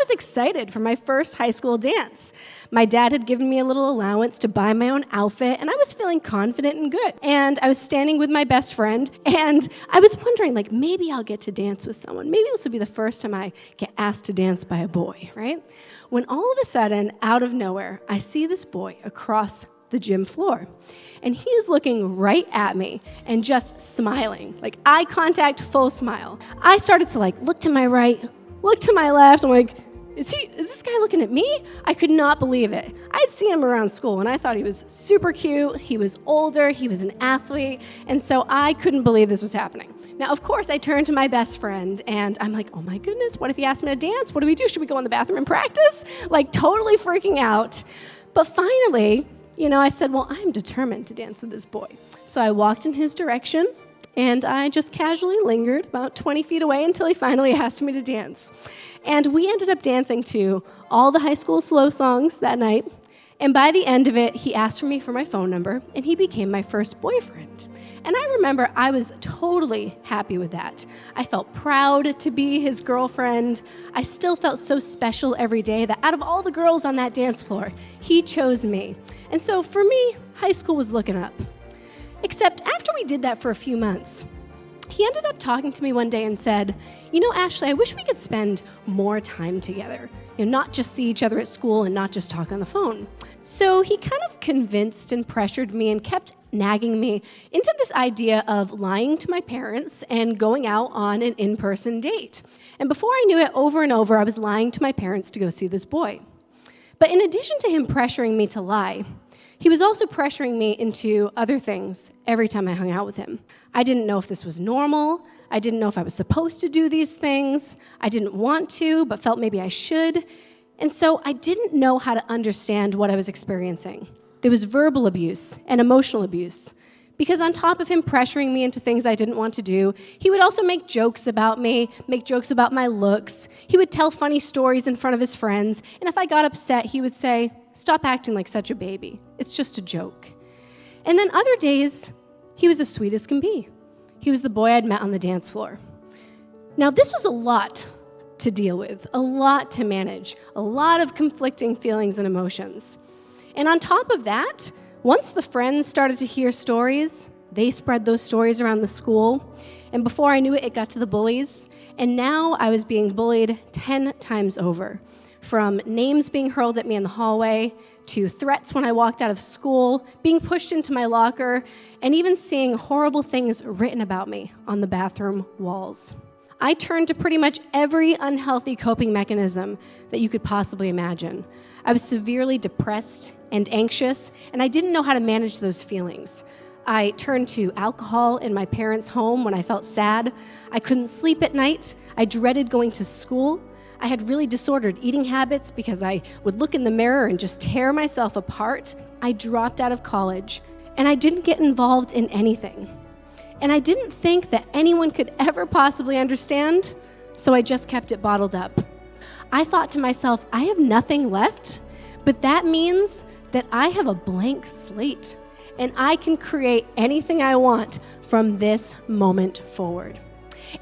was excited for my first high school dance. My dad had given me a little allowance to buy my own outfit, and I was feeling confident and good. And I was standing with my best friend, and I was wondering, maybe I'll get to dance with someone. Maybe this will be the first time I get asked to dance by a boy, right? When all of a sudden, out of nowhere, I see this boy across the gym floor. And he is looking right at me and just smiling, eye contact, full smile. I started to look to my right, look to my left. I'm like, is this guy looking at me? I could not believe it. I'd seen him around school and I thought he was super cute. He was older, he was an athlete. And so I couldn't believe this was happening. Now, of course, I turned to my best friend and I'm like, oh my goodness, what if he asked me to dance? What do we do? Should we go in the bathroom and practice? Totally freaking out. But finally, I said, well, I'm determined to dance with this boy. So I walked in his direction, and I just casually lingered about 20 feet away until he finally asked me to dance. And we ended up dancing to all the high school slow songs that night. And by the end of it, he asked for me for my phone number, and he became my first boyfriend. And I remember I was totally happy with that. I felt proud to be his girlfriend. I still felt so special every day that out of all the girls on that dance floor, he chose me. And so for me, high school was looking up. Except after we did that for a few months, he ended up talking to me one day and said, Ashley, I wish we could spend more time together. Not just see each other at school and not just talk on the phone. So he kind of convinced and pressured me and kept nagging me into this idea of lying to my parents and going out on an in-person date. And before I knew it, over and over, I was lying to my parents to go see this boy. But in addition to him pressuring me to lie, he was also pressuring me into other things every time I hung out with him. I didn't know if this was normal. I didn't know if I was supposed to do these things. I didn't want to, but felt maybe I should. And so I didn't know how to understand what I was experiencing. There was verbal abuse and emotional abuse. Because on top of him pressuring me into things I didn't want to do, he would also make jokes about me, make jokes about my looks. He would tell funny stories in front of his friends. And if I got upset, he would say, stop acting like such a baby. It's just a joke. And then other days, he was as sweet as can be. He was the boy I'd met on the dance floor. Now, this was a lot to deal with, a lot to manage, a lot of conflicting feelings and emotions. And on top of that, once the friends started to hear stories, they spread those stories around the school. And before I knew it, it got to the bullies. And now I was being bullied 10 times over. From names being hurled at me in the hallway, to threats when I walked out of school, being pushed into my locker, and even seeing horrible things written about me on the bathroom walls. I turned to pretty much every unhealthy coping mechanism that you could possibly imagine. I was severely depressed and anxious, and I didn't know how to manage those feelings. I turned to alcohol in my parents' home when I felt sad. I couldn't sleep at night. I dreaded going to school. I had really disordered eating habits because I would look in the mirror and just tear myself apart. I dropped out of college, and I didn't get involved in anything. And I didn't think that anyone could ever possibly understand, so I just kept it bottled up. I thought to myself, I have nothing left, but that means that I have a blank slate, and I can create anything I want from this moment forward.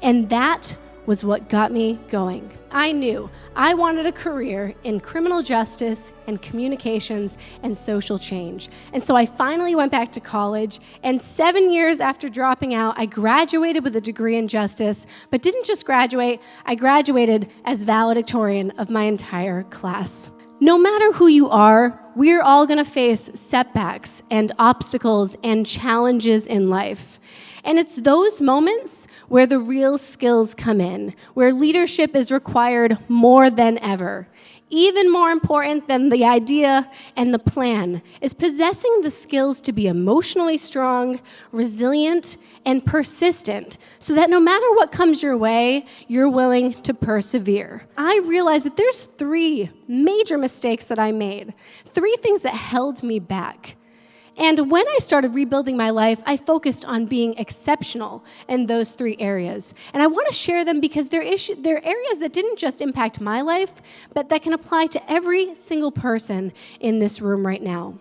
And that was what got me going. I knew I wanted a career in criminal justice and communications and social change. And so I finally went back to college, and 7 years after dropping out, I graduated with a degree in justice, but didn't just graduate, I graduated as valedictorian of my entire class. No matter who you are, we're all gonna face setbacks and obstacles and challenges in life. And it's those moments where the real skills come in, where leadership is required more than ever. Even more important than the idea and the plan is possessing the skills to be emotionally strong, resilient, and persistent so that no matter what comes your way, you're willing to persevere. I realized that there's 3 major mistakes that I made, 3 things that held me back. And when I started rebuilding my life, I focused on being exceptional in those 3 areas. And I want to share them because they're areas that didn't just impact my life, but that can apply to every single person in this room right now.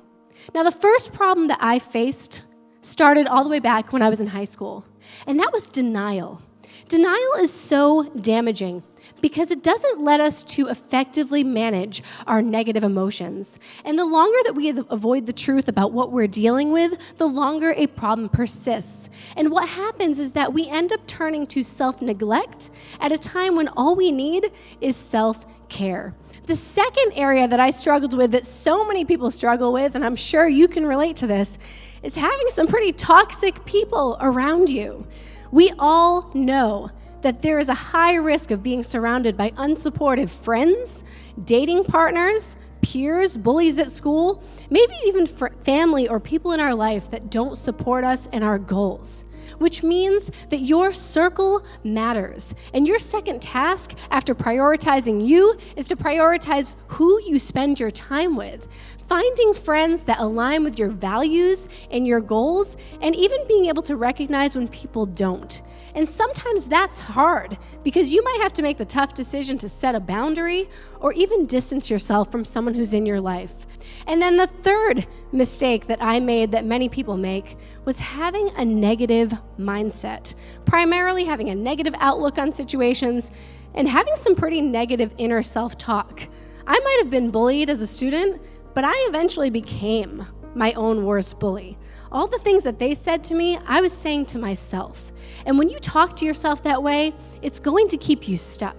Now, the first problem that I faced started all the way back when I was in high school, and that was denial. Denial is so damaging because it doesn't let us to effectively manage our negative emotions. And the longer that we avoid the truth about what we're dealing with, the longer a problem persists. And what happens is that we end up turning to self-neglect at a time when all we need is self-care. The second area that I struggled with, that so many people struggle with, and I'm sure you can relate to this, is having some pretty toxic people around you. We all know that there is a high risk of being surrounded by unsupportive friends, dating partners, peers, bullies at school, maybe even family or people in our life that don't support us and our goals. Which means that your circle matters. And your second task after prioritizing you is to prioritize who you spend your time with. Finding friends that align with your values and your goals, and even being able to recognize when people don't. And sometimes that's hard because you might have to make the tough decision to set a boundary or even distance yourself from someone who's in your life. And then the third mistake that I made that many people make was having a negative mindset, primarily having a negative outlook on situations and having some pretty negative inner self-talk. I might have been bullied as a student, but I eventually became my own worst bully. All the things that they said to me, I was saying to myself. And when you talk to yourself that way, it's going to keep you stuck.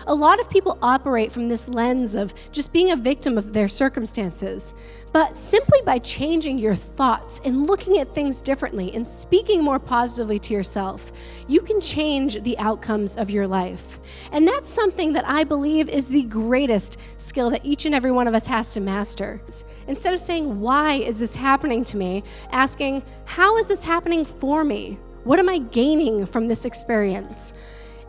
A lot of people operate from this lens of just being a victim of their circumstances. But simply by changing your thoughts and looking at things differently and speaking more positively to yourself, you can change the outcomes of your life. And that's something that I believe is the greatest skill that each and every one of us has to master. Instead of saying, why is this happening to me? Asking, how is this happening for me? What am I gaining from this experience?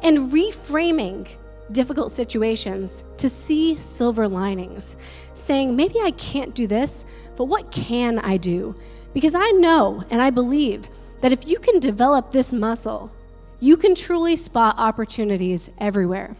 And reframing difficult situations to see silver linings, saying, maybe I can't do this, but what can I do? Because I know and I believe that if you can develop this muscle, you can truly spot opportunities everywhere.